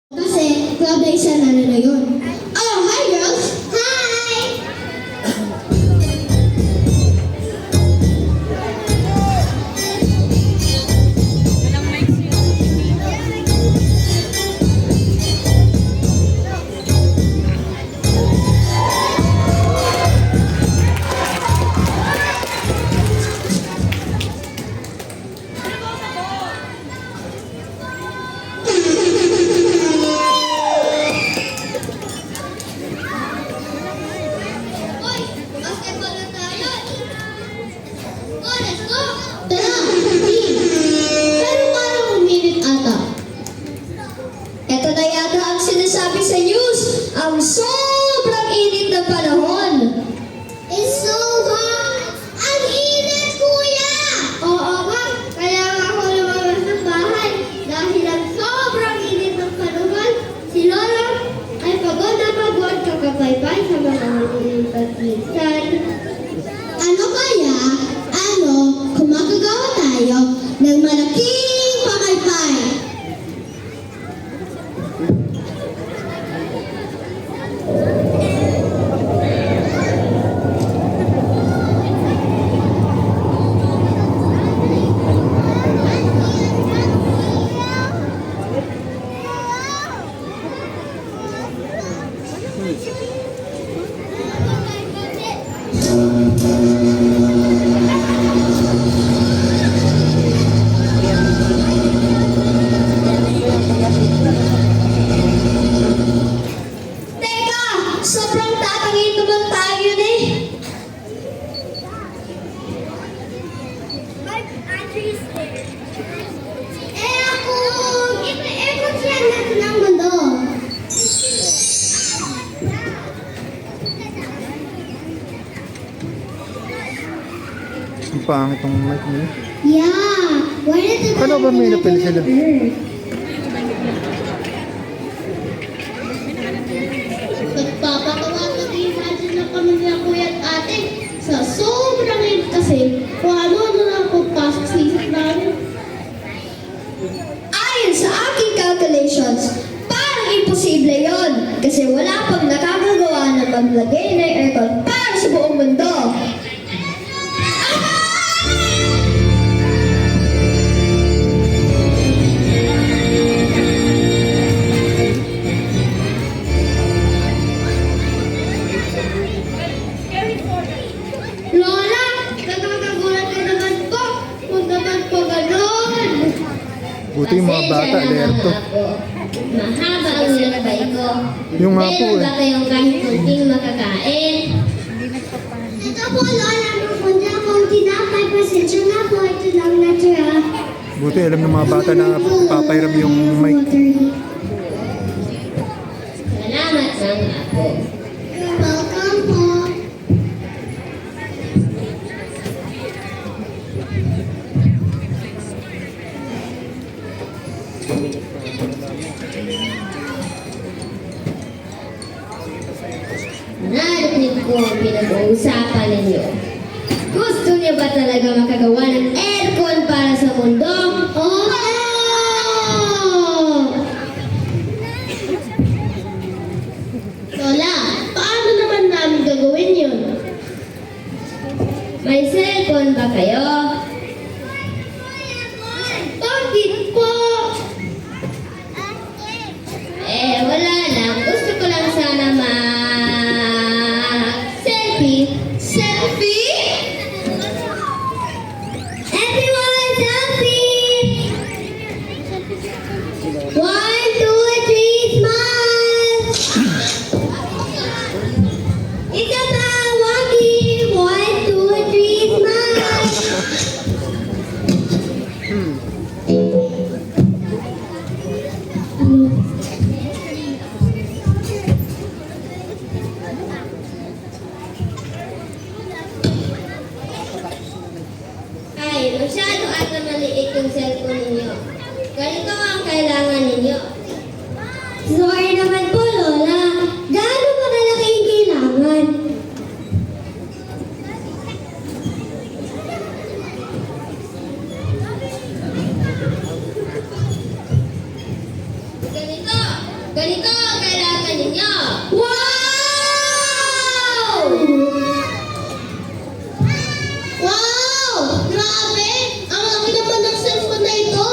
Kasi, club na isa na nila yun. Oh, hi girls! Hi! Hoy, basketball na tayo! Oh, let's go! Tara, team! Pero parang uminit ata. Ito na yata ang sinasabi sa news, ang sobrang init na panahon. It's so hot! Ang init, kuya! Oo nga, kaya nga ako lumabas ng bahay. Dahil ang sobrang init ng panahon, si Lola ay pagod na pagod kakapaypay sa mga malilipat minsan. Ano kaya? Kung makagawa tayo ng malaking pamaypay? Teka! Sobrang tatangin naman tayo eh! Ikot siya natin ang mundo. Ang pangit ng mic niya. Yeah! Why did the Ano ba may napili sila? Nagpapatawa at nag-imagine na kami nila kuya at ate sa sobrang init kasi kung ano-ano na pagpasok sa isip namin. Ayon sa aking calculations, parang imposible yon kasi wala pang nakakagawa na maglagay ng aircon para sa buong mundo. Lola, nakakagulat ka naman po. Huwag naman po ganon. Buti yung mga bata, alerto. Mahaba ang nilabay ko. Yung nga po Meron ba eh. kayong kahit kunting makakain? Ito po, Lola. Kundi akong tinapay. Pasensya na po. Ito lang natira. Buti alam ng mga bata na papahiram yung mic. Salamat ng ako. You're welcome po. Narinig ko ang pinag-uusapan ninyo. Gusto niyo ba talaga makagawa ng aircon para sa mundo? Oo! Lola, paano naman namin gagawin yun? May cellphone ba kayo? Bakit po? Wala lang. Gusto ko lang sana selfie. Selfie? Everyone, selfie! 1, 2, 3, smile! Ika pa, Waki! 1, 2, 3, smile! Ay, masyado ata maliit yung cellphone ninyo. Ganito ang kailangan ninyo. Sorry naman po, Lola. Gaano ba kalaki yung kailangan? Ganito. Ganito ang kailangan ninyo. Wow! Wow! Grabe! Ang laki naman ng cellphone na ito.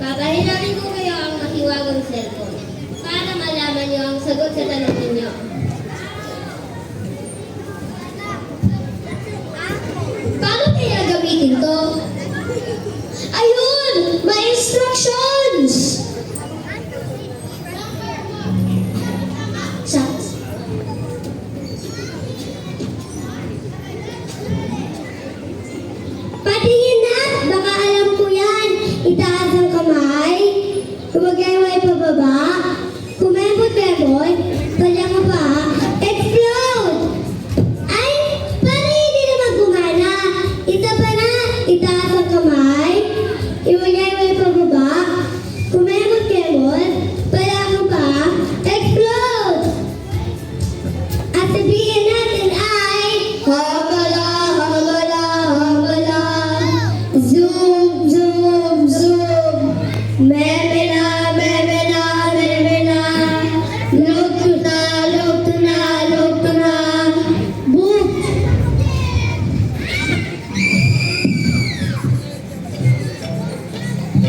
Papahiramin ko kayo ang mahiwagang cellphone para malaman niyo ang sagot sa tanong ninyo. Paano kaya gamitin to? Ayun! May instructions! Shucks. Patingin na! Baka alam ko yan! Itaas ang kamay, humagay-way pababa, kumembot-membot, palang pa, explode! Ay! Paano hindi naman gumana? Isa pa na! Itaas ang kamay, humagay-way pababa, kumembot-membot, palang pa, explode! At sabihin natin ay hamala, hamala, hamala. Zoom, zoom, zoom. Memela,